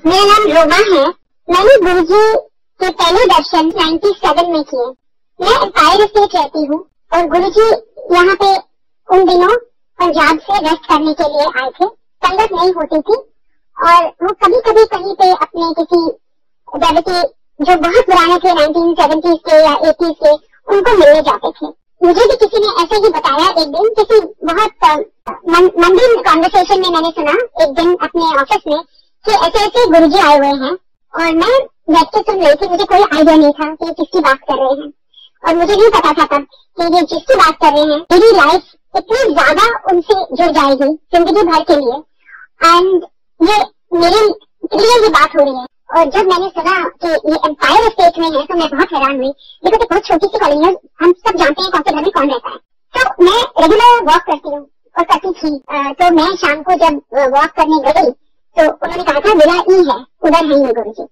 मेरा नाम रोमा है। मैंने गुरुजी के पहले दर्शन 97 में किए। मैं एम्पायर स्टेट रहती हूँ और गुरुजी यहाँ पे उन दिनों पंजाब से रेस्ट करने के लिए आए थे। संगत नहीं होती थी और वो कभी कभी कहीं पे अपने किसी देवती जो बहुत पुराने थे 1970s के या 80s के, उनको मिलने जाते थे। मुझे भी किसी ने ऐसे ही बताया एक दिन, किसी बहुत मंदिर कॉन्वर्सेशन में मैंने सुना एक दिन अपने ऑफिस में कि ऐसे ऐसे गुरुजी आए हुए हैं और मैं बैठ के सुन रही थी। मुझे कोई आइडिया नहीं था कि किसकी बात कर रहे हैं और मुझे नहीं पता था तब कि ये जिसकी बात कर रहे हैं मेरी लाइफ इतनी ज्यादा उनसे जुड़ जाएगी जिंदगी भर के लिए, एंड ये मेरे लिए ये बात हो रही है। और जब मैंने सुना कि ये एम्पायर स्टेट में है तो मैं बहुत हैरान हुई। देखो तो बहुत छोटी सी कॉलोनी है, हम सब जानते हैं कौन घर में कौन रहता है। तो मैं रेगुलर वॉक करती हूँ और करती थी। तो मैं शाम को जब वॉक करने गई तो उन्होंने कहा था विला ई है, उधर है ये गुरुजी।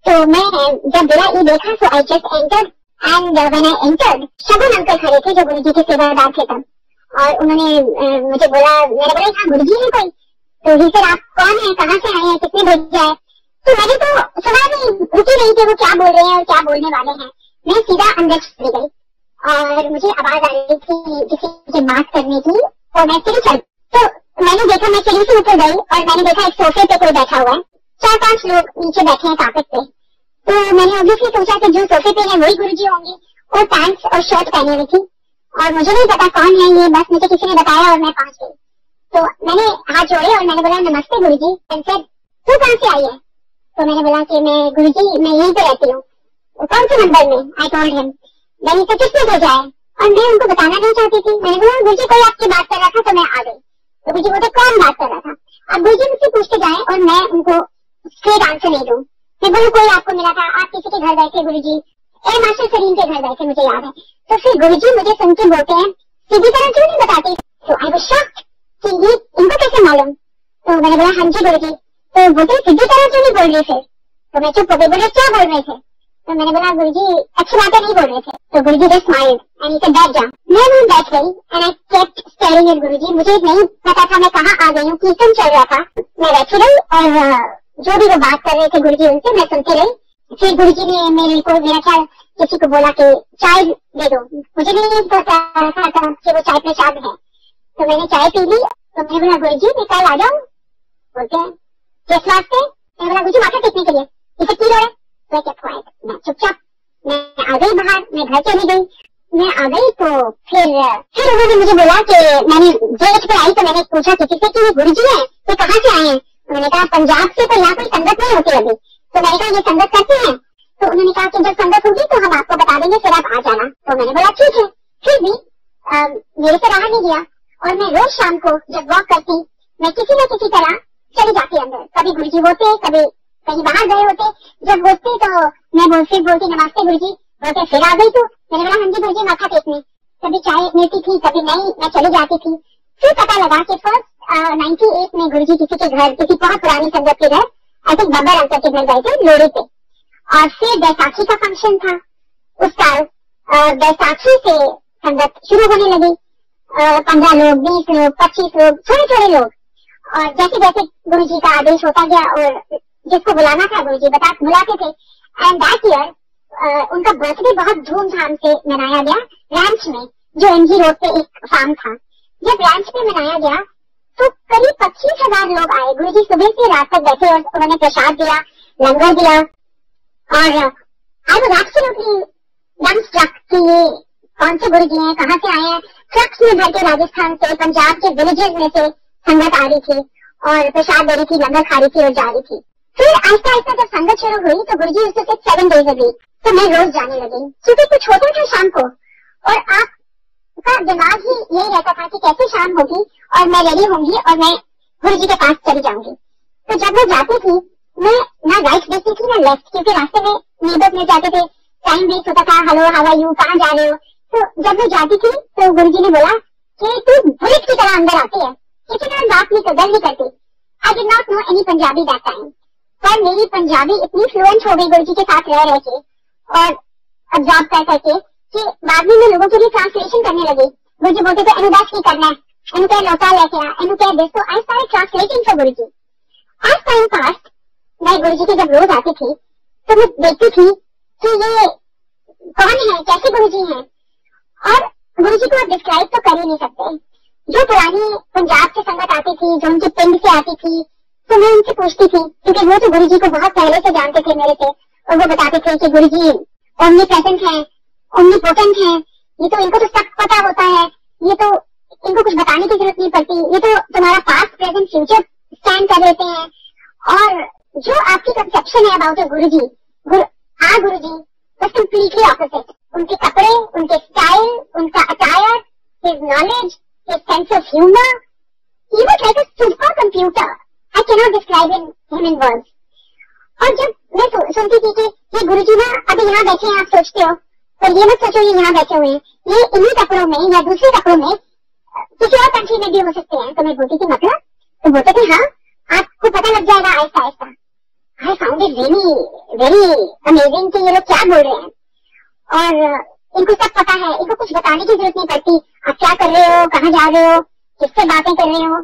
तो मैं जब विला ई देखा तो I just entered and when I entered Shagun uncle खड़े थे जो गुरुजी के सेवादार थे तब, और उन्होंने मुझे बोला, मैंने बोला हाँ गुरुजी है कोई? तो ही सर आप कौन है, कहाँ से आए हैं, किसने भेजा है? तो मैंने तो सुना नहीं, रुकी नहीं थी वो क्या बोल रहे हैं और क्या बोलने वाले हैं। मैं सीधा अंदर चली गई और मुझे आवाज आ रही थी किसी से बात करने की और मैं सीढ़ी चढ़। तो मैंने देखा, मैं सीढ़ी से ऊपर गई और मैंने देखा एक सोफे पे कोई बैठा हुआ है, 4-5 लोग नीचे बैठे हैं कार्पेट पे। तो मैंने ऑब्वियसली सोचा कि जो सोफे पे है वही गुरुजी होंगे। और पैंट्स और शर्ट पहनी हुई थी और मुझे नहीं पता कौन है ये, बस मुझे किसी ने बताया और मैं पहुंच गई। तो मैंने हाथ जोड़े और मैंने बोला नमस्ते गुरुजी। तू कहाँ से आई है? तो मैंने बोला कि मैं गुरुजी मैं यहीं पे रहती हूँ। कौन से नंबर में? I told him. मैंने तो किसने भेजा है? और मैं उनको बताना नहीं चाहती थी। मैंने बोला गुरुजी कोई आपकी बात कर रहा था तो मैं आ गई। तो गुरुजी बोलते कौन बात कर रहा था? अब गुरुजी मुझसे पूछते जाए और मैं उनको स्ट्रेट आंसर नहीं दूं। मैं बोलूं कोई आपको मिला था, आप किसी के घर गए थे गुरुजी? एयर मार्शल सलीम के घर गए थे, मुझे याद है। तो फिर गुरुजी मुझे सुन के बोलते हैं सीधी तरह क्यों नहीं बताती? तो आई वाज शॉक्ड कि ये इनको कैसे मालूम? तो मैंने बोला हाँ जी गुरुजी। तो बोलते सीधी तरह क्यों नहीं बोल रही फिर? तो मैं चुप हो गई। बोले क्या बोल रहे थे? तो मैंने बोला गुरुजी अच्छी बातें नहीं बोल रहे थे। तो Guruji just smiled and he said बैठ जा। मैं वहां बैठ गई and I kept staring at Guruji. मुझे नहीं पता था मैं कहाँ आ गई हूँ, कीर्तन चल रहा था। मैं बैठी रही और जो भी वो बात कर रहे थे गुरुजी उनसे मैं सुनती रही। फिर गुरुजी ने मेरा ख्याल किसी को बोला कि चाय दे दो। मुझे नहीं पता था कि वो चाय प्रसाद है। तो मैंने चाय पी ली। तो मैंने बोला गुरुजी मैं कल आ जाऊँ? बोलते हैं किस वास्ते? मैंने बोला गुरुजी माथा टेकने के लिए। इसे की रहे? तो मैं चुपचाप मैं आ गई बाहर, मैं घर चली गई। मैं आ गई तो फिर उन्होंने मुझे बोला कि मैंने गेट पे आई तो मैंने पूछा किसी से कि ये गुरुजी है, ये कहाँ से आए हैं? उन्होंने कहा पंजाब से, तो यहाँ कोई संगत नहीं होती अभी। तो मैंने कहा ये संगत करते हैं? तो उन्होंने कहा कि जब संगत होगी तो हम आपको बता देंगे, फिर आप आ जाना। तो मैंने बोला ठीक है। फिर भी मेरे से रहा नहीं गया और मैं रोज शाम को जब वॉक करती मैं किसी न किसी तरह चली जाती अंदर। कभी गुरुजी होते, कभी कहीं बाहर गए होते। जब होते तो मैं फिर बोलती नमस्ते गुरुजी। बोलते फिर आ गई तू? मैंने बोला हाँ जी गुरुजी माथा टेकने। कभी चाय मिलती थी कभी नहीं, मैं चली जाती थी। फिर पता लगा कि फर्स्ट 98 में गुरुजी किसी के घर, किसी बहुत पुरानी संगत के घर, आई थिंक बब्बर अंकल के घर गए थे लोहड़ी पे। और फिर बैसाखी का फंक्शन था उस साल। बैसाखी से संगत शुरू होने लगी। 15 लोग, 20 लोग, 25 लोग, थोड़े थोड़े लोग। और जैसे जैसे गुरुजी का आदेश होता गया और जिसको बुलाना था गुरुजी बुलाते थे। एंड दैट ईयर उनका बर्थडे बहुत धूमधाम से मनाया गया रैंच में, जो एमजी रोड पे एक फार्म था। जब रैंच पे मनाया गया तो करीब 25,000 लोग आए। गुरुजी सुबह से रात तक बैठे और उन्होंने प्रसाद दिया, लंगर दिया। और आई वाज एब्सोल्युटली डम्बस्ट्रक कि ये कौन से गुरुजी हैं, कहाँ से आए हैं। ट्रक्स में भर के राजस्थान से, पंजाब के विलेजेस में से संगत आ रही थी और प्रसाद दे रही थी, लंगर खा रही थी और जा रही थी। फिर आहिस्ता आहिस्ता जब संगत शुरू हुई तो गुरुजी उससे 7 days a week, तो मैं रोज जाने लगी क्योंकि कुछ होता था शाम को और आपका दिमाग ही यही रहता था कि कैसे शाम होगी और मैं रेडी होंगी और मैं गुरुजी के पास चली जाऊंगी। तो जब मैं जाती थी मैं ना राइट देखती थी ना लेफ्ट, क्योंकि रास्ते में नेबर्स में जाते थे, टाइम वेस्ट होता था। हेलो हाउ आर यू, कहाँ जा रहे हो? तो जब मैं जाती थी तो गुरुजी ने बोला कि तू बुलेट की तरह अंदर आती है, किसी तरह बात नहीं नहीं करती। I did not know any Punjabi that time, पर मेरी पंजाबी इतनी फ्लुएंट हो गई गुरुजी के साथ रह के और ऑब्जर्व कर करके कि बाद में मैं लोगों के लिए ट्रांसलेशन करने लगी। गुरुजी बोलते थे एनु दस की करना है, एनु क्या लौटा लेके आ, एनु क्या दिस। तो I started translating for Guruji. As time passed मैं मैं गुरुजी के जब रोज आती थी तो मैं देखती थी कि ये कौन है, कैसे गुरुजी हैं, और गुरुजी को आप डिस्क्राइब तो कर ही नहीं सकते। जो पुरानी पंजाब से संगत आती थी, जो उनके पिंड से आती थी, तो मैं उनसे पूछती थी, क्योंकि वो तो गुरुजी को बहुत पहले से जानते थे मेरे से, और वो बताते थे कि गुरुजी ओमनी प्रेजेंट है, ओमनी पोटेंट है, ये तो इनको तो सब पता होता है, ये तो इनको कुछ बताने की जरूरत नहीं पड़ती, ये तो तुम्हारा पास्ट प्रेजेंट फ्यूचर स्कैन कर लेते हैं। और जो आपकी कंसेप्शन है अबाउट गुरुजी, गुरुजी बस कंप्लीटली ऑपोजिट। उनके कपड़े, उनके स्टाइल, उनका attire, his knowledge, his sense of humour, he was like a super computer. I can not describe him in words. और जब मैं सुनती थी कि ये गुरुजी ना अभी यहाँ बैठे हैं, आप सोचते हो, पर ये मत सोचो ये यहाँ बैठे हुए हैं, ये इन्हीं कपड़ों में या दूसरे कपड़ों में किसी और कंट्री में भी हो सकते हैं। तो मैं बोलती थी मतलब, तो बोलते थे हाँ आपको पता लग जाएगा Aahista Aahista. I found it very very amazing कि ये लोग क्या बोल रहे हैं, और इनको सब पता है, इनको कुछ बताने की जरूरत नहीं पड़ती, आप क्या कर रहे हो, कहाँ जा रहे हो, किससे बातें कर रहे हो।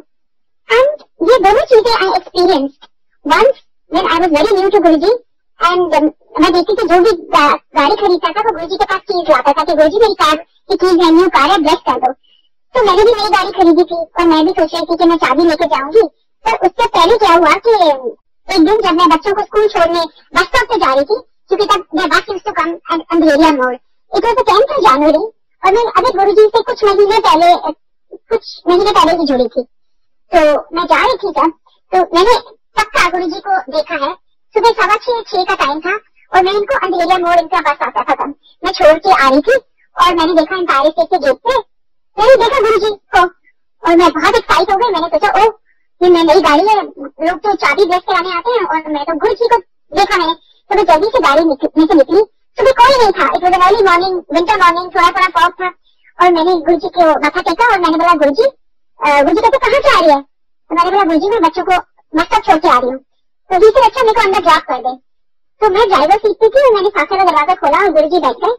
एंड ये दोनों चीजें I experienced once when I was very new to Guruji. And मैं देखती थी जो भी गाड़ी खरीदता था वो गुरुजी के पास कीज लाता था कि गुरुजी मेरी कार की कीज है, न्यू कार है, ब्लेस कर दो। तो मैंने भी नई गाड़ी खरीदी थी और मैं भी सोच रही थी कि मैं चाबी लेके जाऊंगी। पर उससे पहले क्या हुआ कि एक दिन जब मैं बच्चों को स्कूल छोड़ने बस स्टॉप पे जा रही थी, क्योंकि तब मैं बस यूज्ड टू कम अंधेरिया मोड़, it was the 10th of January, और मैं अभी गुरुजी से कुछ महीने पहले ही जुड़ी थी। तो मैं जा रही थी तब, तो मैंने पक्का गुरुजी को देखा है। सुबह 6:15 का टाइम था और मैं इनको अंधेरिया मोड़, इनका बस आता था तब, मैं छोड़ के आ रही थी और मैंने देखा एम्पायर स्टेट के गेट पे, मैंने देखा गुरुजी को और मैं बहुत एक्साइट हो गई। मैंने सोचा ओह ये मैं नई गाड़ी है, लोग तो चाबी ब्लेस कराने आते हैं और मैं तो गुरुजी को देखा मैंने। तो मैं जल्दी से गाड़ी में से निकली, सुबह कोई नहीं था, it was early morning, winter morning, थोड़ा थोड़ा फॉग था। और मैंने गुरुजी को माथा टेका और मैंने बोला गुरुजी कहते कहाँ से आ रही है? तो मैंने बोला गुरुजी मैं बच्चों को मस्तक छोड़ के आ रही हूँ। तो जी से अच्छा मेरे को अंदर ड्रॉप कर दे। तो मैं ड्राइवर सीट पे थी और मैंने साथ वाला दरवाजा खोला और गुरुजी बैठ गए।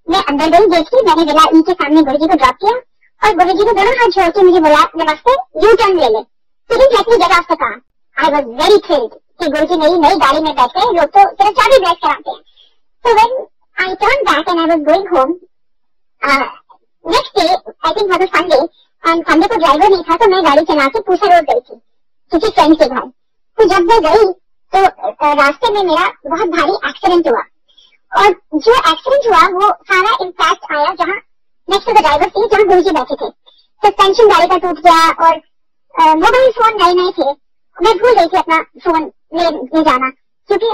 मैं अंदर गई गेट की, मैंने विला ई के सामने गुरुजी को ड्रॉप किया और गुरुजी को दोनों हाथ जोड़ के मुझे बोला नमस्ते, यू टर्न ले ले, seating let me get off the car. I was very thrilled कि गुरुजी मेरी नई गाड़ी में बैठ गए, लोग तो सिर्फ चाबी ब्लेस कराते हैं। तो when I turn back and I was going home, next day I think was Sunday, and Sunday को ड्राइवर नहीं था तो मैं गाड़ी चला के पूसा रोड गई थी किसी फ्रेंड के घर। तो जब मैं गई तो रास्ते में मेरा बहुत भारी एक्सीडेंट हुआ, और जो एक्सीडेंट हुआ वो सारा इम्पैक्ट आया जहाँ next to the driver seat जहाँ गुरुजी बैठे थे। सस्पेंशन गाड़ी का टूट गया और मोबाइल फोन नए थे, मैं भूल गई थी अपना फोन ले जाना, क्योंकि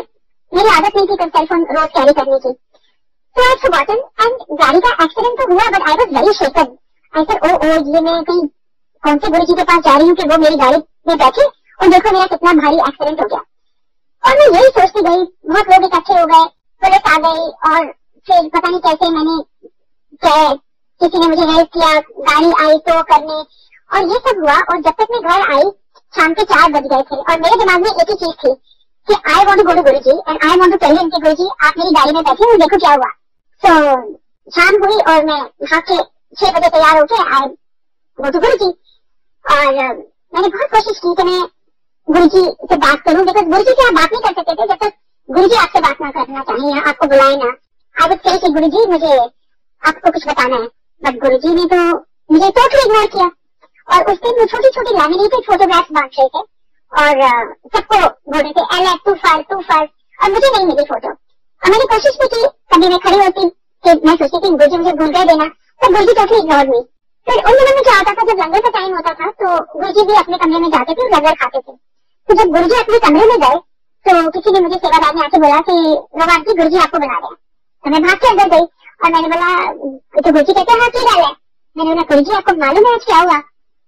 मेरी आदत नहीं थी सेल फोन रोज कैरी करने की। तो आई फॉरगॉटन एंड गाड़ी का एक्सीडेंट तो हुआ, but I was very shaken. I said oh ये मैं कहीं कौन से गुरुजी के पास जा रही हूँ कि वो मेरी गाड़ी में बैठे और देखो मेरा कितना भारी एक्सीडेंट हो गया। और मैं यही सोचती गई, बहुत लोग इकट्ठे हो गए, पुलिस आ गई और फिर पता नहीं कैसे मैंने किसी ने मुझे हेल्प किया, गाड़ी आई टो करने, और ये सब हुआ। और जब तक मैं घर आई शाम के 4 बज गए थे और मेरे दिमाग में एक ही चीज थी कि I want to go to Guruji and I want to tell him कि गुरुजी आप मेरी गाड़ी में बैठे और देखो क्या हुआ। तो शाम हुई और मैं नहा के 6 बजे तैयार होके आई गो टू गुरुजी। और मैंने बहुत कोशिश की कि मैं गुरुजी से बात करूं, बिकॉज गुरुजी से आप बात नहीं कर सकते थे जब तक गुरुजी आपसे बात ना करना चाहिए या आपको बुलाए ना। आई वुड से कि गुरुजी मुझे आपको कुछ बताना है, बट गुरुजी ने तो मुझे टोटली इग्नोर किया। और उस दिन वो छोटी छोटी लैमिनेटेड फोटोग्राफ्स बांट रहे थे और सबको बोल रहे थे एल टू फार, और मुझे नहीं मिली फोटो। और मैंने कोशिश भी की, कभी मैं खड़ी होती कि मैं सोचती थी गुरुजी मुझे भूल गए देना, तो गुरुजी टोटली इग्नोर हुई। फिर उन दिनों में क्या होता था, जब लंगर का टाइम होता था तो गुरुजी भी अपने कमरे में जाते थे और लंगर खाते थे। तो जब गुरुजी अपने कमरे में गए तो किसी ने मुझे सेवादार ने आके बोला कि रोमा आंटी गुरुजी आपको बुला रहे हैं। तो मैं भाग के अंदर गई और मैंने बोला, तो गुरुजी कहते हैं हाँ क्या डाल है? मैंने बोला गुरुजी आपको मालूम है आज क्या हुआ?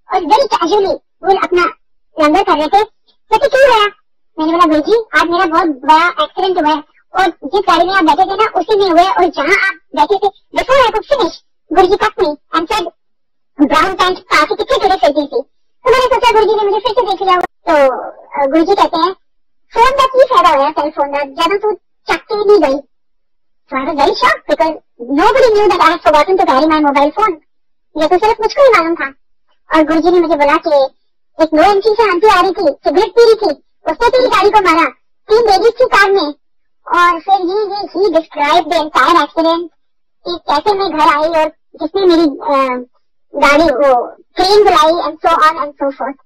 और वेरी कैजुअली वो अपना लंगर कर रहे थे, कहते क्यों हुआ? मैंने बोला गुरुजी आज मेरा बहुत बड़ा एक्सीडेंट हुआ है और जिस गाड़ी में आप बैठे थे ना उसी में हुआ है, और जहाँ आप बैठे थे before I could finish Guruji cut me and said brown pant काफी कितने थोड़े सही थी। तो मैंने सोचा गुरुजी ने मुझे फिर से देख लिया। तो गुरुजी कहते हैं फोन का की फायदा होया, सेल फोन का ज्यादा तू चक के नहीं गई। So I was very shocked because nobody knew that I had forgotten to carry my mobile phone. ये तो सिर्फ मुझको ही मालूम था। और गुरुजी ने मुझे बोला कि एक नो एंट्री से आंटी आ रही थी, सिगरेट पी रही थी, उसने तेरी गाड़ी को मारा, 3 लेडीज थी कार में, और फिर ये ही डिस्क्राइब द एंटायर एक्सीडेंट कि कैसे मैं घर आई और जिसने मेरी गाड़ी वो ट्रेन बुलाई and so on and so fourth.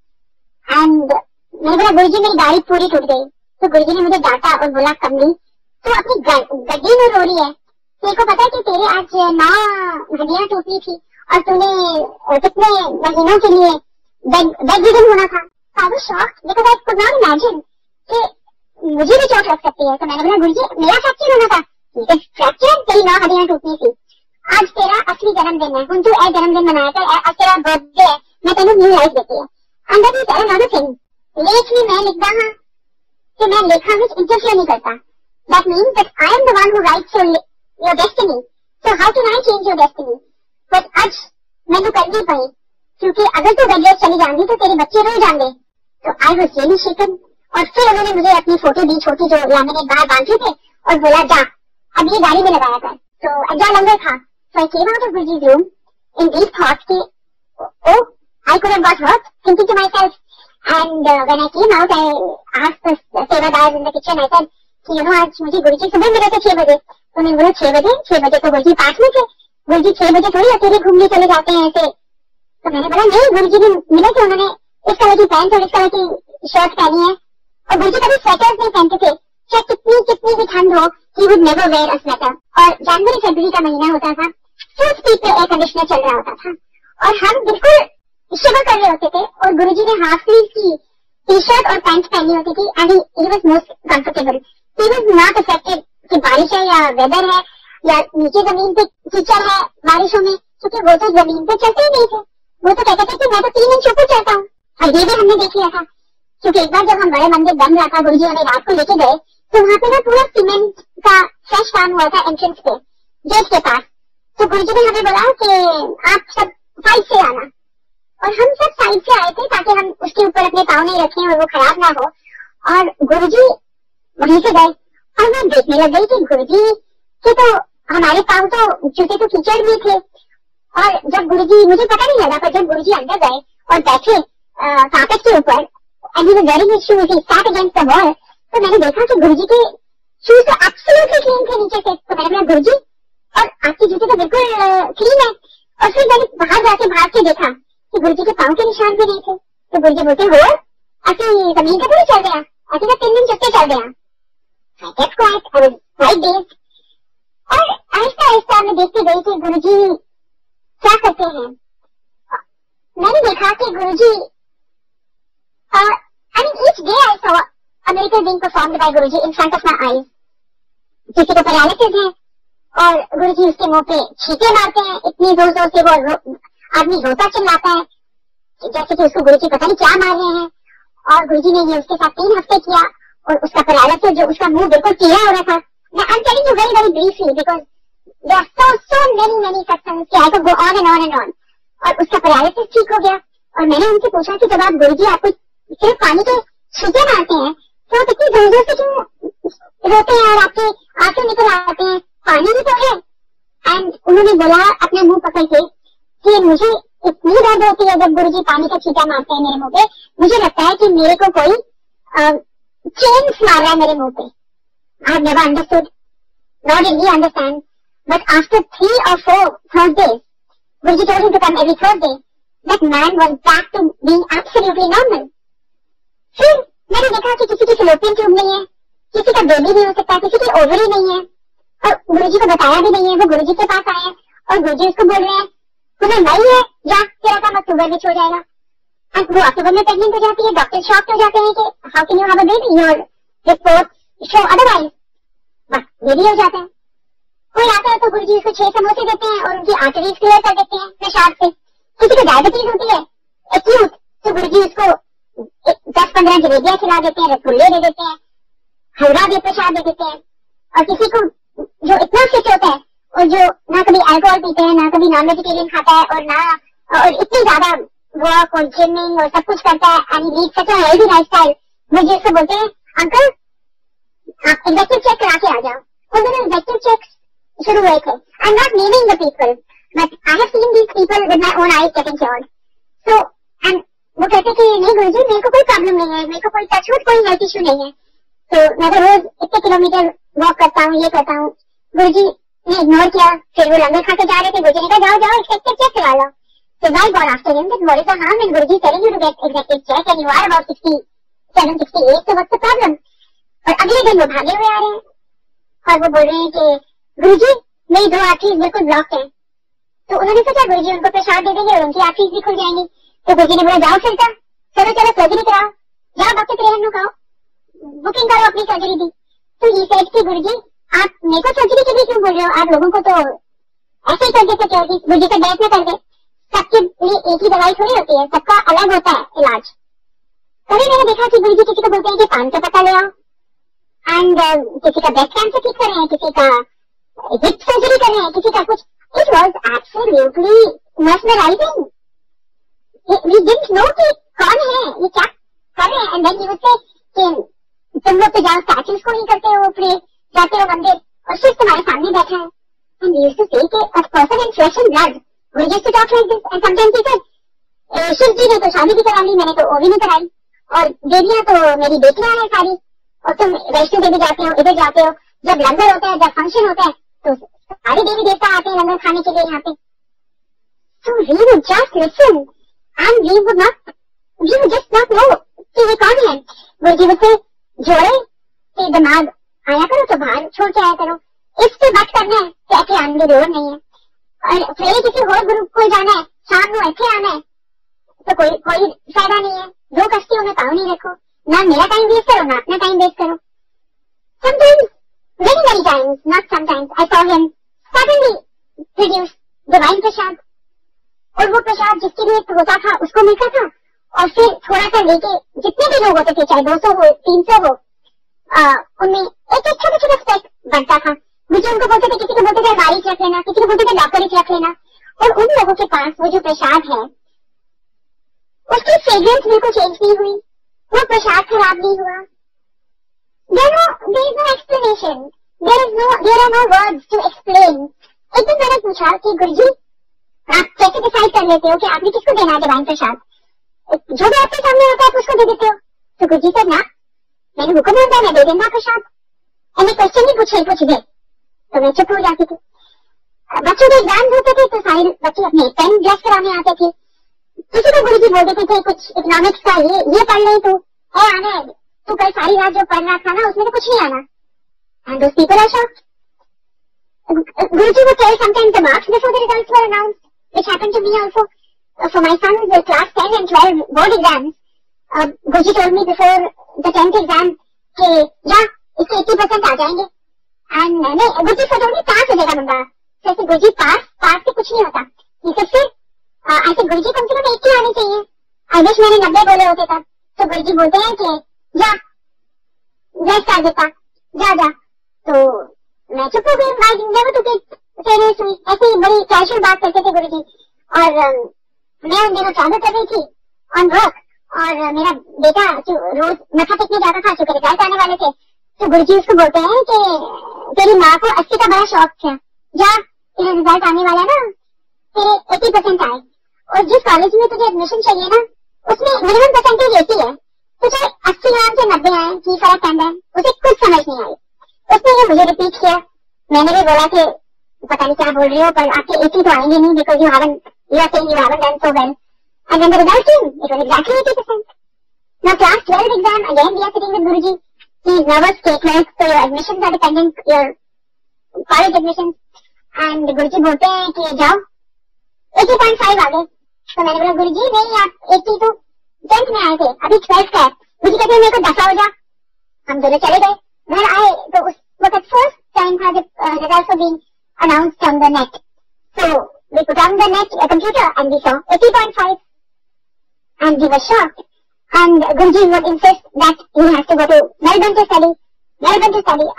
And मैंने बोला गुरुजी मेरी गाड़ी पूरी टूट गई। तो गुरुजी ने मुझे डांटा और बोला कमली तो अपनी गड्डी में रो रही है, तेरे को पता है कि तेरे आज 9 हड्डियां टूटनी थी और तूने कितने महीनों के लिए बेड होना था। I was shocked because I could not imagine कि मुझे भी चोट लग सकती है। तो मैंने बोला गुरुजी मेरा फ्रैक्चर होना था, फ्रैक्चर तेरी 9 हड्डियां टूटनी थी, आज तेरा असली जन्मदिन है, हम तू ए जन्मदिन मनाया कर, आज तेरा बर्थडे है, मैं तेन न्यू लाइफ देती है। And that is another thing, लेख में मैं लिखता हाँ कि मैं लेखा में इंटरफेयर नहीं करता। That means that I am the one who rights your destiny, so how can I change your destiny. But आज मैंने कर नहीं पाई, क्योंकि अगर तू बेड रेस्ट चली जाएंगी तो तेरे बच्चे रो जाएंगे। तो आई वाज रियली शेकन। और फिर उन्होंने मुझे अपनी फोटो दी छोटी जो लैमिनेट बाहर बांधे थे और बोला जा अब ये गाड़ी में लगाया कर। तो अज्जा लंगर था। So I came out of Guruji's room in deep thought कि oh I could have got hurt, thinking to myself. And when I came out, I asked the सेवादार in the kitchen. I said कि आज मुझे गुरुजी सुबह मिले थे 6 बजे। तो मैंने बोला 6 बजे तो गुरुजी पास में थे, गुरुजी 6 बजे थोड़ी अकेले घूमने चले जाते हैं ऐसे। तो मैंने बोला नहीं, गुरुजी ने मिले थे, उन्होंने इस कलर की पैंट और इस कलर की शर्ट पहनी है, और गुरुजी कभी स्वेटर्स नहीं पहनते थे, चाहे कितनी भी ठंड हो, he would never wear a sweater। और जनवरी फरवरी का महीना होता था, फुल स्पीड पे एयर कंडीशनर चल रहा होता था और हम बिल्कुल शिवर कर रहे होते थे, और गुरुजी ने हाफ स्लीव की टी शर्ट और पैंट पहनी होती थी and he was most comfortable. He was not affected कि बारिश है या वेदर है या नीचे जमीन पे कीचड़ है बारिशों में, क्योंकि वो तो जमीन पे चलते ही नहीं थे। वो तो कहते थे कि मैं तो 3 इंच ऊपर चलता हूँ। और ये भी हमने देख लिया था, क्योंकि एक बार जब हम बड़े मंदिर बन रहा था, गुरुजी हमें रात को लेके गए तो वहाँ पे ना पूरा सीमेंट का फ्रेश काम हुआ था एंट्रेंस पे गेट के पास। तो गुरुजी ने हमें बोला कि आप सब साइड से आना, और हम सब साइड से आए थे ताकि हम उसके ऊपर अपने पाँव नहीं रखें और वो खराब ना हो। और गुरुजी वहीं से गए और मैं देखने लग गई कि गुरुजी के तो हमारे पाँव तो जूते तो कीचड़ में थे। और जब गुरुजी, मुझे पता नहीं लगा, पर जब गुरुजी अंदर गए और बैठे कारपेट के ऊपर and he was wearing his shoes, he sat against the wall, तो मैंने देखा कि गुरुजी के शूज तो एब्सोल्युटली क्लीन थे नीचे से। तो मैंने बोला गुरुजी और आपके जूते तो बिल्कुल क्लीन है। और फिर मैंने बाहर जाके भाग के देखा कि गुरुजी के पाँव के निशान भी नहीं थे। तो गुरुजी बोलते हो ऐसे जमीन पे थोड़ी चल गया, ऐसे तो 3 दिन चुपके चल गया। I kept quiet, I was quite dazed। और आहिस्ता आहिस्ता मैं देखती गई कि गुरुजी क्या करते हैं। मैंने देखा कि गुरुजी I mean each day I saw a miracle being performed by Guruji in front of my eyes। किसी को पैरालिसिस है और गुरुजी उसके मुंह पे छींटे मारते हैं, इतनी जोर जोर से वो आदमी रोता चिल्लाता है जैसे कि उसको गुरुजी पता नहीं क्या मार रहे हैं। और गुरुजी ने ये उसके साथ 3 हफ्ते किया और उसका पैरालिसिस, जो उसका मुंह बिल्कुल टीला हो रहा था। I'm telling you very very briefly because there are so many सत्संग कि I could go on and on and on। और उसका पैरालिसिस ठीक हो गया। और मैंने उनसे पूछा कि जब आप गुरुजी आपको सिर्फ पानी के छींटे मारते हैं तो आप इतनी जोर जोर से क्यों रोते हैं और आपके आंसू निकल आते हैं, पानी भी तो है। एंड उन्होंने बोला अपना मुंह पकड़ के कि मुझे इतनी दर्द होती है जब गुरुजी पानी का छींटा मारते हैं मेरे मुंह पे, मुझे लगता है कि मेरे को कोई चेन्स मार रहा है मेरे मुंह पे। I have never understood, not really understand, but after 3 or 4 Thursdays, Guruji told him to come every Thursday, that man was back to being absolutely normal। फिर मैंने देखा कि किसी की फिलोपियन ट्यूब नहीं है, किसी का बेबी नहीं हो सकता, किसी की ओवरी नहीं है, और गुरुजी को बताया भी नहीं है। वो गुरुजी के पास आए और गुरुजी उसको बोल रहे हैं तुम्हें नहीं है, जा तेरा काम अक्टूबर में हो जाएगा। और वो अक्टूबर में प्रेग्नेंट हो जाती है। डॉक्टर शॉक हो जाते हैं कि how can you have a baby, your report show otherwise. बस बेबी हो जाता है। कोई आता है तो गुरुजी उसको 6 समोसे देते हैं और उनकी आर्टरीज क्लियर कर देते हैं प्रसाद से। किसी को डायबिटीज होती है एक्यूट, तो गुरुजी उसको 10-15 जलेबियां खिला देते हैं, रसगुल्ले दे देते हैं, हलवा भी प्रसाद दे देते हैं। और किसी को जो इतना फिट होता है और जो ना कभी अल्कोहल पीते हैं, ना कभी नॉन वेजिटेरियन खाता है और इतनी ज्यादा वॉक और जिमिंग और सब कुछ करता है and lead such a healthy lifestyle, मुझे उसको बोलते हैं अंकल आप एग्जेक्टिव चेक करा के आ जाओ। उन दिनों एग्जेक्टिव चेक शुरू हुए थे। I am not naming the people but I have seen these people with my own eyes getting cured. So and वो कहते कि नहीं गुरुजी मेरे को कोई प्रॉब्लम नहीं है, मेरे को कोई टच वुड कोई हेल्थ इश्यू नहीं है। तो मैं तो रोज इतने किलोमीटर वॉक करता हूँ, ये करता हूँ। गुरुजी ने इग्नोर किया। फिर वो लंगर खा के जा रहे थे, गुरुजी ने कहा जाओ जाओ एक्सेप्टेड चेक करवा लो। So why God after him that what is the harm in Guruji telling you to get executive check and you are about 67, 68, so what's the problem? और अगले दिन वो भागे हुए आ रहे हैं और वो बोल रहे हैं कि गुरुजी मेरी 2 आर्टरीज बिल्कुल ब्लॉक है। तो उन्होंने सोचा गुरुजी उनको प्रसाद दे देंगे और उनकी आर्टरीज भी खुल जाएंगी। तो गुरुजी ने बोला जाओ फिर चलो चलो सर्जरी कराओ, जाओ डॉक्टर त्रेहन को कहो बुकिंग करो अपनी सर्जरी की। तो ये सेड कि गुरुजी आप मेरे को सर्जरी के लिए क्यों बोल रहे हो, आप लोगों को तो ऐसे ही कर देते थे। गुरुजी का बहस न कर दे, सबके लिए एक ही दवाई थोड़ी होती है, सबका अलग होता है इलाज। कभी मैंने देखा कि गुरुजी किसी को बोलते हैं कि कान का पता ले आओ एंड किसी का ब्रेस्ट कैंसर ठीक कर रहे हैं, किसी का हिप सर्जरी कर रहे हैं, किसी का कुछ। It was absolutely mesmerizing. We didn't know कि कौन है ये क्या कर रहे हैं। And then he would say कि तुम लोग तो जाओ स्टैचूज को नहीं करते हो, प्रे जाते हो मंदिर और सिर्फ तुम्हारे सामने बैठा है। And we used to say कि a person in flesh and blood would just talk like this. And sometimes he said Shiv जी ने तो शादी भी करा ली, मैंने तो वो भी नहीं कराई, और देवियां तो मेरी बेटियां हैं सारी, और तुम वैष्णो देवी जाते हो, इधर जाते हो, जब लंगर होता है, जब फंक्शन होता है तो सारे देवी देवता आते हैं लंगर खाने के लिए यहाँ पे। So we would just listen and we would just not know कि ये कौन है। गुरुजी मुझसे जोड़े कि दिमाग आया करो तो बाहर छोड़ के आया करो, इससे बात करना है कि ऐसे आने की जरूरत नहीं है। और फिर किसी और ग्रुप को जाना है, शाम को ऐसे आना है तो कोई फायदा नहीं है। 2 कश्तियों में पाँव नहीं रखो, ना मेरा टाइम वेस्ट करो ना अपना टाइम वेस्ट करो। Sometimes, many times, not sometimes, I saw him suddenly produce divine प्रसाद, और वो प्रसाद जिसके लिए होता था उसको मिलता था, और फिर थोड़ा सा लेके जितने भी लोग होते थे, चाहे 200 हो 300 हो, उनमें एक छोटा छोटा स्टेप बनता था। मुझे उनको बोलते थे, किसी को बोलते थे बारिश रख लेना, किसी को बोलते थे डॉक्टरिश रख लेना। और उन लोगों के पास वो जो प्रसाद है उसकी फ्रेग्रेंस बिल्कुल चेंज नहीं हुई, वो प्रसाद खराब नहीं हुआ। there is no explanation, there are no words to explain। एक दिन मैंने पूछा कि गुरुजी आप कैसे डिसाइड कर लेते हो कि आपने किसको देना है डिवाइन प्रसाद, जो भी आपके सामने होता है आप उसको दे देते हो? तो गुरुजी से ना, मैंने हुक्म होता है मैं दे देना प्रसाद, एंड क्वेश्चन ही पूछ दे। तो मैं चुप हो जाती थी। बच्चों के एग्जाम होते थे तो सारे बच्चे अपने पेन ड्रेस कराने आते थे। किसी को गुरुजी बोल देते थे कुछ इकोनॉमिक्स का ये पढ़ ले तो है आना है, तो कल सारी रात जो पढ़ रहा था ना उसमें तो कुछ नहीं आना। And those people are shocked. Guruji would tell sometimes the marks before the results were announced, which happened to me also. For my son's class 10 and 12 board exams, Guruji told me before the 10th exam कि या इसके 80% आ जाएंगे। And नहीं, गुरुजी से told me पास हो जाएगा बंदा। जैसे गुरुजी पास से कुछ नहीं होता। फिर ऐसे गुरुजी कम से कम 80 आने चाहिए। आई विश मैंने 90 बोले होते तब। तो गुरुजी बोलते हैं कि जा बेस्ट आ देता, जा। तो मैं चुप हो गई, I never took it seriously. ऐसे ही बड़ी कैजुअल बात करते थे गुरुजी। और मैं उन दिनों ट्रैवल कर रही थी ऑन वर्क, और मेरा बेटा रोज मथा टेकने जाता था, चूंकि रिजल्ट आने वाले थे। तो गुरुजी उसको बोलते हैं कि तेरी माँ को 80 का बड़ा शौक था, जा तेरा रिजल्ट आने वाला ना, तेरे 80% आए, और जिस कॉलेज में तुझे एडमिशन चाहिए ना उसमें मिनिमम परसेंटेज 80 है, तो चाहे 80 आए से 90 आए की फर्क पैदा है। उसे कुछ समझ नहीं आई। उसने ये मुझे रिपीट किया। मैंने भी बोला कि पता नहीं क्या बोल रही हो, पर आपके 80 तो आएंगे नहीं, because you haven't done so well. And when the result came, it was exactly 80%. Now class 12 exam, again we are sitting with Guruji. He is nervous, cake-nervous, so your admissions are dependent, your college admissions. And Guruji बोलते हैं कि जाओ 80.5 आ गए। तो मैंने बोला गुरुजी नहीं, आप 80 तो 10th में आए थे, अभी 12th का है। गुरुजी कहते हैं मेरे को 10 हो जा। हम दोनों चले गए, घर आए तो उस वक्त फर्स्ट टाइम था जब results were being announced on the net. So we put on the net a computer and we saw 80.5 and we were shocked. And Guruji would insist that he has to go to Melbourne to study.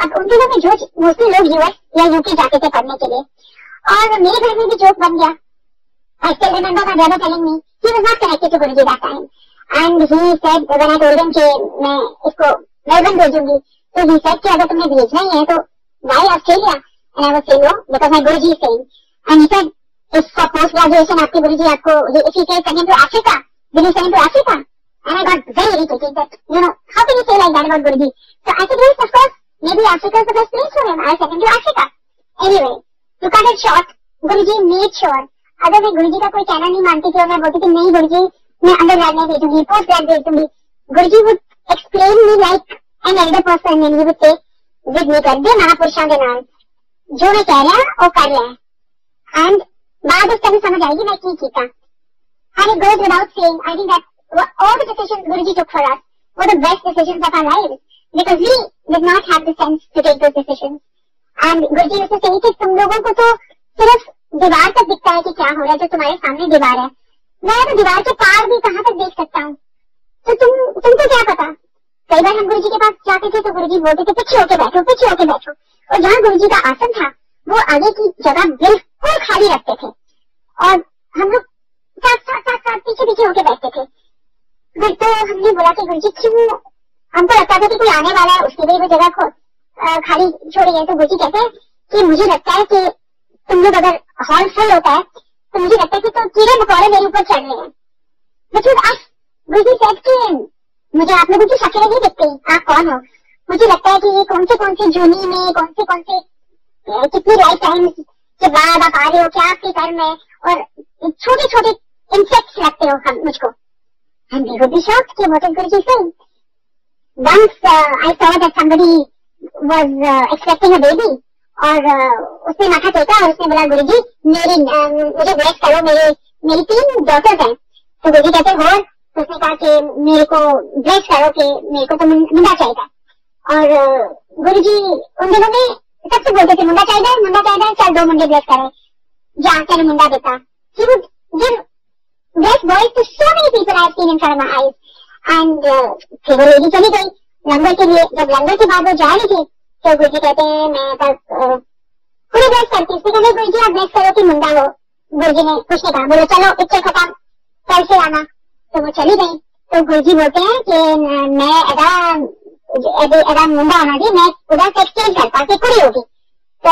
अब उन दिनों में जो mostly लोग US या UK जाते थे पढ़ने के लिए, और मेरे घर में भी जोक बन गया। I still remember my brother telling me he was not connected to Guruji that time, and he said when I told him कि मैं इसको मेलबर्न भेजूंगी, तो he said कि अगर तुम्हें भेजना ही है तो why Australia? And I was saying no, because my Guruji is saying. And he said if for post graduation आपके Guruji आपको if he says send him to Africa, will you send him to Africa? and I got very irritated that, how can you say like that about Guruji? So I said, yes, of course, maybe Africa is the best place for him. I sent him to Africa. Anyway, to cut it short, Guruji made sure, अगर मैं गुरुजी का कोई कहना नहीं मानती थी और मैं बोलती थी नहीं गुरुजी मैं अंडरग्रेड नहीं भेजूंगी, पोस्ट ग्रेड भेज दूंगी, गुरुजी would explain me like an elder person and he would say, जिद नहीं कर दे महापुरुषों के नाम, जो मैं कह रहा वो कर रहा है, एंड बाद उस समय समझ आएगी मैं की कीता. And it goes without saying, I think that all the decisions Guruji took for us were the best decisions of our lives, because we did not have the sense to take those decisions. And Guruji used to say कि तुम लोगों को तो सिर्फ दीवार तक दिखता है कि क्या हो रहा है, जो तुम्हारे सामने दीवार है, मैं तो दीवार के पार भी कहाँ तक देख सकता हूँ, तो तुमको क्या पता. कई बार हम गुरुजी के पास जाते थे तो गुरुजी बोलते थे पीछे होके बैठो, पीछे होके बैठो, और जहाँ गुरुजी का आसन था वो आगे की जगह बिल्कुल खाली रखते थे और हम लोग साथ पीछे पीछे होके बैठते थे. फिर तो हमने बोला कि गुरुजी क्यों, हमको लगता था कि कोई आने वाला है उसके लिए वो जगह को खाली छोड़ी है. तो गुरुजी कहते हैं कि मुझे लगता है कि तुम लोग अगर हॉल फुल होता है तो मुझे लगता है कि तो कीड़े मकोड़े मेरे ऊपर चढ़ रहे हैं. गुरुजी सेड कि मुझे आप लोगों की शक्लें नहीं दिखती, आप कौन हो, मुझे लगता है कि ये कौन से जूनी में कौन से कितनी लाइफ टाइम के बाद आप आ रहे हो, क्या आपके कर्म है, और छोटे छोटे इंसेक्ट्स लगते हो हम मुझको. And we would be shocked कि what is Guruji saying. Once I saw that somebody was expecting a baby और उसने माथा टेका और उसने बोला गुरुजी मुझे ब्लेस करो, मेरी 3 डॉटर्स हैं. तो गुरुजी कहते हो, तो उसने कहा कि मेरे को ब्लेस करो कि मेरे को तो मुंडा चाहिए. और गुरुजी उन दिनों में सबसे बोलते थे मुंडा चाहिए, चल 2 मुंडे ब्लेस करे, जा तेरे मुंडा देता. He would give bless boys to so many people I have seen in front of my eyes. And फिर वो लेडी चली गई लंगर के लिए. जब लंगर के बाद वो जा रही थी तो गुरुजी कहते हैं मैं तब पूरी ब्लेस करती. इसने कहा गुरुजी आप ब्लेस करो कि मुंडा हो. गुरुजी ने कुछ नहीं कहा, बोले चलो पिक्चर खत्म, कल से आना. तो वो चली गई. तो गुरुजी बोलते हैं कि मैं एदा मुंडा होना जी, मैं उधर से एक्सचेंज करता कि कुड़ी होगी. तो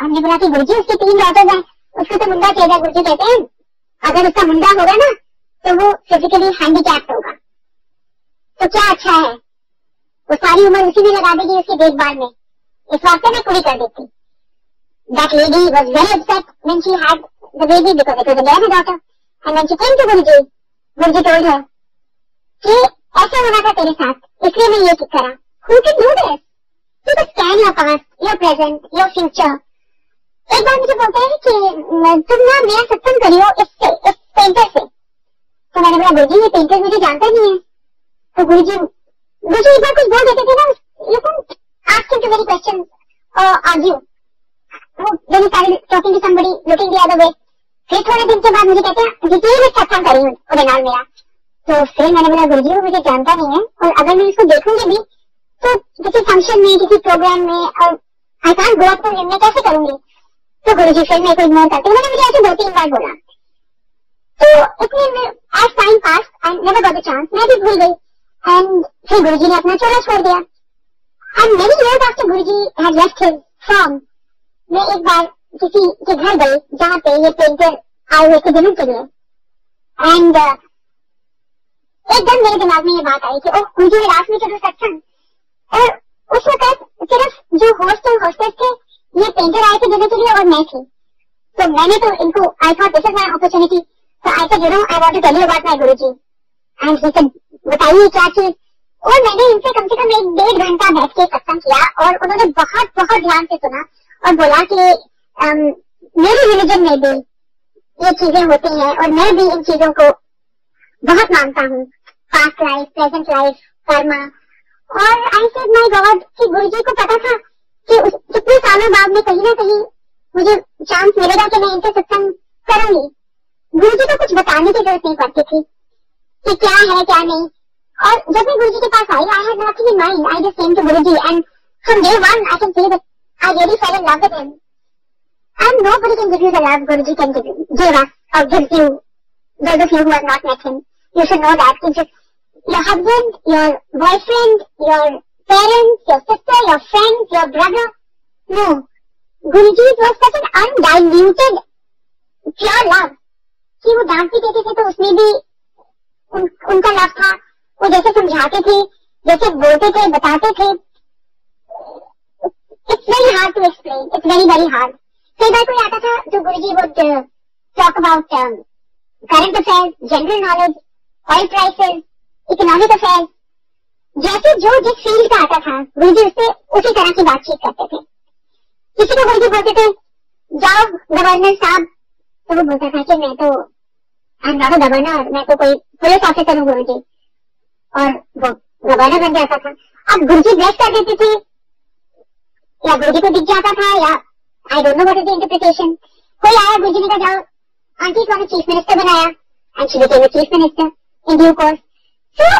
हमने बोला कि गुरुजी उसकी 3 डॉटर्स हैं, उसको तो मुंडा चाहिए. गुरुजी कहते हैं अगर उसका मुंडा होगा ना तो वो फिजिकली हैंडीकैप्ड होगा, तो क्या अच्छा है, वो सारी उम्र उसी में लगा देगी उसकी देखभाल में, इस वास्ते मैं कुड़ी कर देती. That lady was very upset when she had the baby because it was a girl daughter. And when she came to Guruji, Guruji told her कि ऐसा होना था तेरे साथ, इसलिए मैं ये करा. Who can do this? You can scan your past, your present, your future. एक बार मुझे बोलते हैं कि तुम ना मेरा सत्संग करियो इस पेंटर से. तो मैंने बोला गुरुजी ये पेंटर मुझे जानता नहीं है. तो गुरुजी एक बार कुछ बोल देते थे ना, you can't ask him too many questions or argue. Then he started talking to somebody, looking the other way. फिर थोड़े दिन के बाद मुझे कहते हैं डिटेल में सत्संग करी उन्हें नाल मेरा. तो फिर मैंने बोला गुरुजी वो मुझे जानता नहीं है, और अगर मैं इसको देखूंगी भी तो किसी फंक्शन में किसी प्रोग्राम में और I can't go up to him, मैं कैसे करूंगी. तो गुरुजी फिर मेरे को इग्नोर करते. उन्होंने मुझे ऐसे 2-3 बार बोला. तो इतने as time pass I never got the chance, मैं भी भूल गई. एंड फिर गुरुजी ने अपना चोला छोड़ दिया. And many years after Guruji had left his form, मैं एक बार किसी के घर गई जहाँ पे ये पेंटर आए हुए थे दिनों के लिए. एंड एकदम मेरे दिमाग में ये बात आई कि ओह गुरुजी ने रात में चलो सत्संग. और उस वक्त सिर्फ जो होस्ट और होस्टेस थे ये पेंटर आए थे देने के लिए और मैं थी. तो मैंने तो इनको I thought this is my opportunity. तो I said I want to tell you about my Guruji. And he said बताइए क्या चीज. और मैंने इनसे कम से कम 1-1.5 घंटा बैठ के सत्संग किया और उन्होंने बहुत बहुत ध्यान से सुना और बोला कि मेरी रिलीजन में भी ये चीजें होती हैं और मैं भी इन चीजों को बहुत मानता हूँ, past life, present life, Karma. और आई सेड माय गॉड कि गुरुजी को पता था कि कितने सालों बाद में कहीं ना कहीं मुझे चांस मिलेगा कि मैं इनसे सत्संग करूंगी. गुरुजी को कुछ बताने की जरूरत नहीं पड़ती थी कि क्या है क्या नहीं. और जब मैं गुरुजी के पास आई, I had nothing in mind, I just came to Guruji and from day 1 I can say that I really fell in love with him. And nobody can give you the love Guruji can give us or gives you. Those of you who have not met him, you should know that. It's just your husband, your boyfriend, your parents, your sister, your friends, your brother. No. Guruji was such an undiluted, pure love. कि वो dance भी देते थे तो उसमें भी उनका love था, वो जैसे समझाते थे, जैसे बोलते थे, बताते थे, it's very hard to explain, it's very very hard. कई बार कोई आता था तो Guruji would talk about current affairs, general knowledge, oil prices, economic affairs, जैसे जो जिस फील्ड का आता था गुरुजी उससे उसी तरह की बातचीत करते थे। किसी को गुरुजी बोलते थे जाओ गवर्नर साहब, तो वो बोलता था कि मैं तो आई एम नॉट अ गवर्नर, मैं तो कोई पुलिस ऑफिसर हूँ गुरुजी, और वो गवर्नर बन जाता था। अब गुरुजी ब्लेस कर देते थे, या गुरुजी को दिख जाता था, या I don't know what is the interpretation. कोई आया, गुरुजी ने कहा जाओ आंटी को चीफ मिनिस्टर बनाया, and she became chief minister in due course. So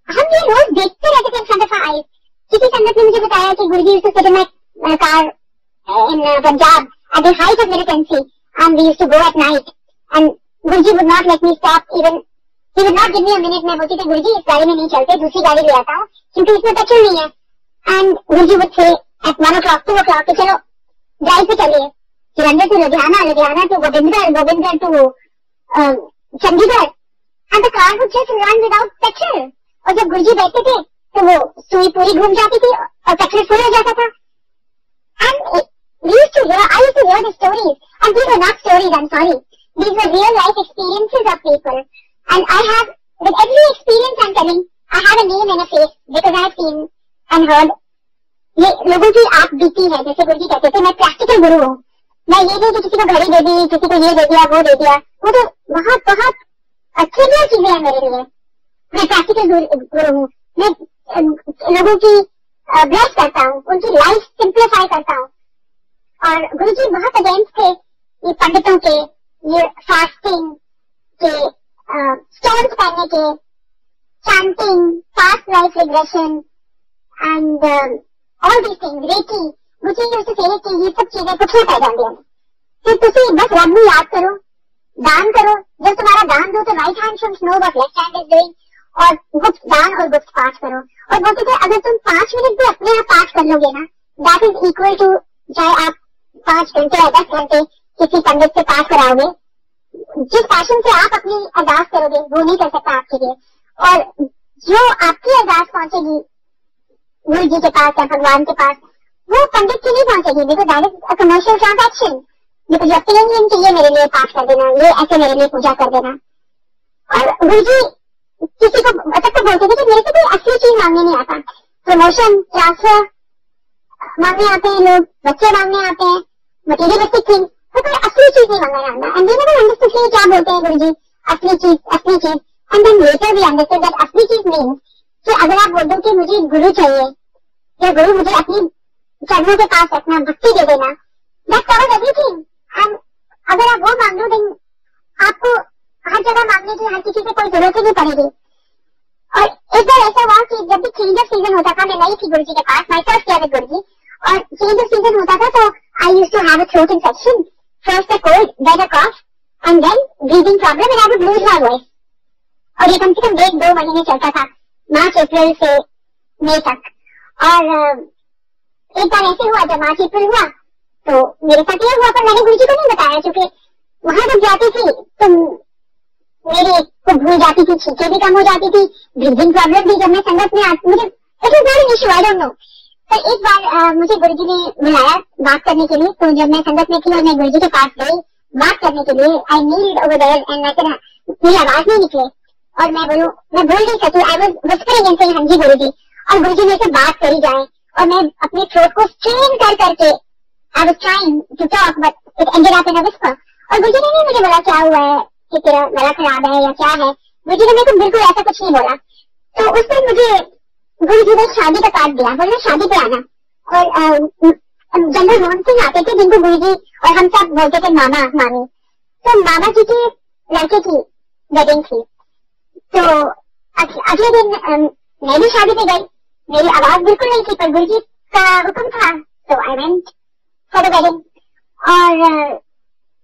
हम ये रोज देखते रहते थे in front of our eyes. किसी संगत ने मुझे बताया कि Guruji used to sit in my car in Punjab at the height of militancy, and we used to go at night, and Guruji would not let me stop, even he would not give me a minute। मैं बोलती थी गुरुजी इस गाड़ी में नहीं चलते, दूसरी गाड़ी ले आता हूँ क्योंकि इसमें पेट्रोल नहीं है। And Guruji would say at 1 o'clock 2 o'clock कि चलो ड्राइव पे चलिए, Jalandhar to Ludhiana, Ludhiana to Gobindgarh, Gobindgarh to Chandigarh, and the car would just run without petrol। और जब गुरुजी बैठते थे तो वो सुई पूरी घूम जाती थी और पेट्रोल फुल हो जाता था। And I used to hear the stories, and these were not stories, I'm sorry. These were real life experiences of people. And I have, with every experience I'm telling, I have a name and a face, because I have seen and heard ये लोगों की आप बीती है। जैसे गुरुजी कहते थे मैं प्रैक्टिकल गुरु हूँ, मैं ये नहीं कि किसी को घड़ी दे दी, किसी को ये दे दिया, वो दे दिया, वो तो बहुत बहुत अच्छी चीजें हैं मेरे लिए। मैं प्रैक्टिकल गुरु हूँ, मैं लोगों की ब्लेस करता हूँ, उनकी लाइफ सिंप्लीफाई करता हूँ। और गुरुजी बहुत अगेंस्ट थे ये पंडितों के, ये फास्टिंग के, स्टोन्स पहनने के, chanting, past life regression and all these things, reiki. Guruji used to say कि ये सब चीजें कुछ नहीं पहचान दिया, फिर तुसी बस रब को याद करो, दान करो, जब तुम्हारा दान दो तो right hand should know what left hand is doing, और गुप्त दान और गुप्त पाठ करो। और बोलते थे अगर तुम 5 मिनट भी अपने आप पाठ कर लोगे ना, दैट इज इक्वल टू चाहे आप 5 घंटे या 10 घंटे किसी पंडित से पाठ कराओगे। जिस पैशन से आप अपनी अरदास करोगे वो नहीं कर सकता आपके लिए, और जो आपकी अरदास पहुंचेगी गुरु जी के पास या भगवान के पास, वो पंडित की नहीं पहुंचेगी, because that is a commercial transaction. Because आप कहेंगे कि ये मेरे लिए पाठ कर देना, ये ऐसे मेरे लिए पूजा कर देना। और गुरु जी किसी को तक तो बोलते थे कि मेरे से कोई असली चीज मांगने नहीं आता, प्रमोशन, ट्रांसफर मांगने आते हैं लोग, बच्चे मांगने आते हैं, मटीरियलिस्टिक थिंग, तो कोई असली चीज नहीं मांगने आता। एंड वी नेवर अंडरस्टूड क्या बोलते हैं गुरुजी, असली चीज, असली चीज। And then later we understood that असली चीज मीन्स कि अगर आप बोल दो कि मुझे गुरु चाहिए, या गुरु मुझे अपनी चरणों के पास रखना, भक्ति दे देना, दैट कवर्स एवरीथिंग। एंड अगर आप वो मांग लो देन आपको हर जगह मांगने की हर किसी से कोई जरूरत ही नहीं पड़ेगी। और एक बार ऐसा हुआ कि जब भी चेंज ऑफ सीजन होता था, मैं नई थी गुरुजी के पास, my first year with Guruji, और चेंज ऑफ सीजन होता था तो I used to have a throat infection, first a cold, then a cough, and then breathing problem, and I would lose my voice. और ये कम से कम 1-2 महीने चलता था, मार्च अप्रैल से मई तक। और एक बार ऐसे हुआ, जब मार्च अप्रैल हुआ तो मेरे साथ ये हुआ, पर मैंने गुरुजी को नहीं बताया, क्योंकि वहां जब जाती थी तो मेरी को भूल जाती थी, छींकें भी कम हो जाती थी, ब्रीदिंग प्रॉब्लम भी। जब मैं संगत में आती, मुझे it is not an issue, I don't no. तो एक बार मुझे गुरुजी ने बुलाया बात करने के लिए, तो जब मैं संगत में थी और मैं गुरुजी के पास गई बात करने के लिए, I need over there, and मेरी आवाज नहीं निकले और मैं बोल नहीं सकी, I was whispering and saying हाँ जी गुरुजी, और गुरुजी मेरे से बात करी जाए, और मैं अपने थ्रोट को स्ट्रेन कर करके I was trying to talk, but it ended up in a whisper. और गुरुजी ने नहीं मुझे बोला क्या हुआ है, कि तेरा गला खराब है या क्या है, गुरुजी ने मेरे को बिल्कुल ऐसा कुछ नहीं बोला। तो उस दिन मुझे गुरुजी ने शादी का कार्ड दिया, बोला शादी पे आना। और जनरल मोहन सिंह आते थे जिनको गुरुजी और हम सब बोलते थे मामा मामी, तो मामा जी के लड़के की वेडिंग थी। तो अगले दिन मैं भी शादी पे गई, मेरी आवाज बिल्कुल नहीं थी, पर गुरुजी का हुक्म था, तो I went for the wedding. और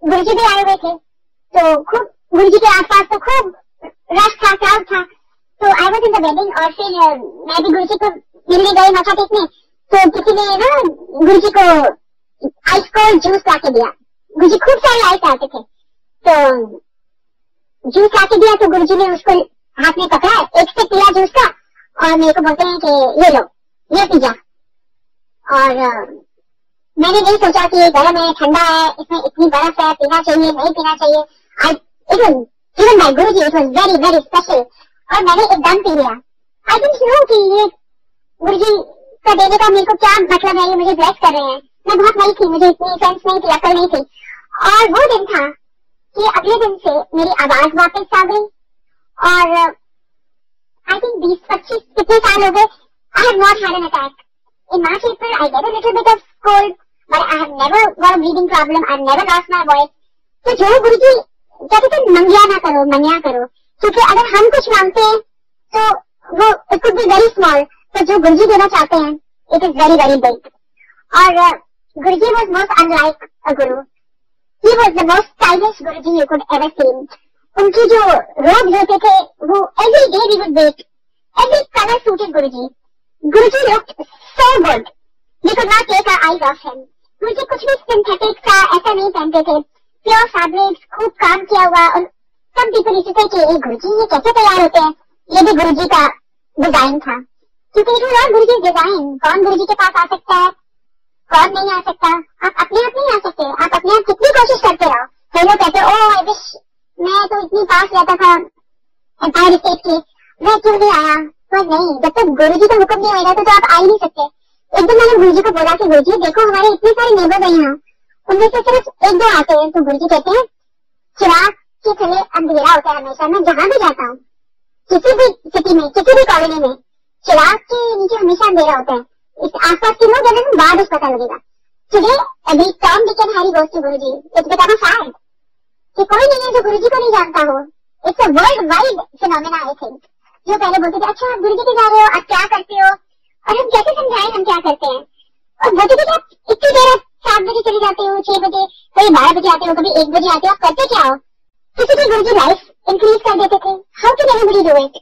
गुरुजी भी आए हुए थे, तो खूब गुरुजी के आसपास तो खूब रश था, क्राउड था। तो I was in the wedding, और फिर मैं भी गुरुजी को मिलने गई माथा टेकने, तो किसी ने ना गुरुजी को आइस कोल्ड जूस ला के दिया। गुरुजी खूब सारे आइस लाते थे, तो जूस ला के दिया, तो गुरुजी ने उसको हाथ में पकड़ा, एक से पिया जूस का और मेरे को बोलते हैं कि ये लो, ये पी जा। और मैंने नहीं सोचा कि ये गर्म है, ठंडा है, इसमें इतनी बर्फ है, पीना चाहिए नहीं पीना चाहिए। It was given by Guruji, it was very very special और मैंने एकदम पी लिया। आई डिडंट नो कि ये गुरुजी का देने का मेरे को क्या मतलब है, ये मुझे ब्लेस कर रहे हैं। मैं बहुत नई थी, मुझे इतनी सेंस नहीं थी, अकल नहीं थी। और वो दिन था कि अगले दिन से मेरी आवाज वापस आ गई और आई थिंक 20-25 कितने साल हो गए, I have not had an attack. In March, April, I get a little bit of cold, but I have never got a breathing problem. I have never lost my voice. तो जो गुरुजी कहते थे मंगिया ना करो, मनिया करो, क्योंकि अगर हम कुछ मांगते हैं तो वो it could be very small, तो जो गुरुजी देना चाहते हैं it is very very big. और गुरुजी was most unlike a guru. He was the most stylish Guruji you could ever see. उनकी जो robes होते थे वो every day we would wait. Every color suited Guruji. Guruji looked so good. We could not take our eyes off him. Guruji कुछ भी synthetic सा ऐसा नहीं पहनते थे, प्योर फैब्रिक्स, खूब काम किया हुआ। और some people used to say कि ये गुरुजी ये कैसे तैयार होते हैं, ये भी गुरुजी का डिजाइन था, क्योंकि it was all Guruji design. कौन गुरुजी के पास आ सकता है, कौन नहीं आ सकता, आप अपने आप नहीं आ सकते। आप अपने आप कितनी कोशिश करते रहो। कई लोग कहते हैं ओह आई विश मैं तो इतनी पास रहता था एम्पायर स्टेट की, मैं क्यों नहीं आया। पर नहीं, जब तक गुरुजी का हुक्म नहीं होगा तो आप आ ही नहीं सकते। एक दिन मैंने गुरुजी को बोला कि गुरुजी देखो हमारे इतने सारे नेबर है यहाँ, उनमें से सिर्फ एक दो आते हैं। तो गुरुजी कहते हैं चिराग के थले अंधेरा होता है हमेशा। मैं जहां भी जाता हूँ, किसी भी सिटी में, किसी भी कॉलोनी में, चिराग के नीचे हमेशा अंधेरा होता है। इस आसपास के लोग अगर बाद उस पता लगेगा। टुडे अभी Tom Dick and Harry goes to Guruji, it's become a fact कि कोई नहीं है जो गुरुजी को नहीं जानता हो। It's a world wide phenomena I think. जो पहले बोलते थे अच्छा आप गुरुजी के जा रहे हो, आप क्या करते हो, और हम कैसे समझाएं हम क्या करते हैं। और बोलते थे कि आप इतनी देर 7 बजे चले जाते हो, 6 बजे, कभी 12 बजे आते हो, कभी 1 बजे आते हो, आप करते क्या हो। किसी की गुरुजी लाइफ इंक्रीज कर देते थे। How can anybody do it.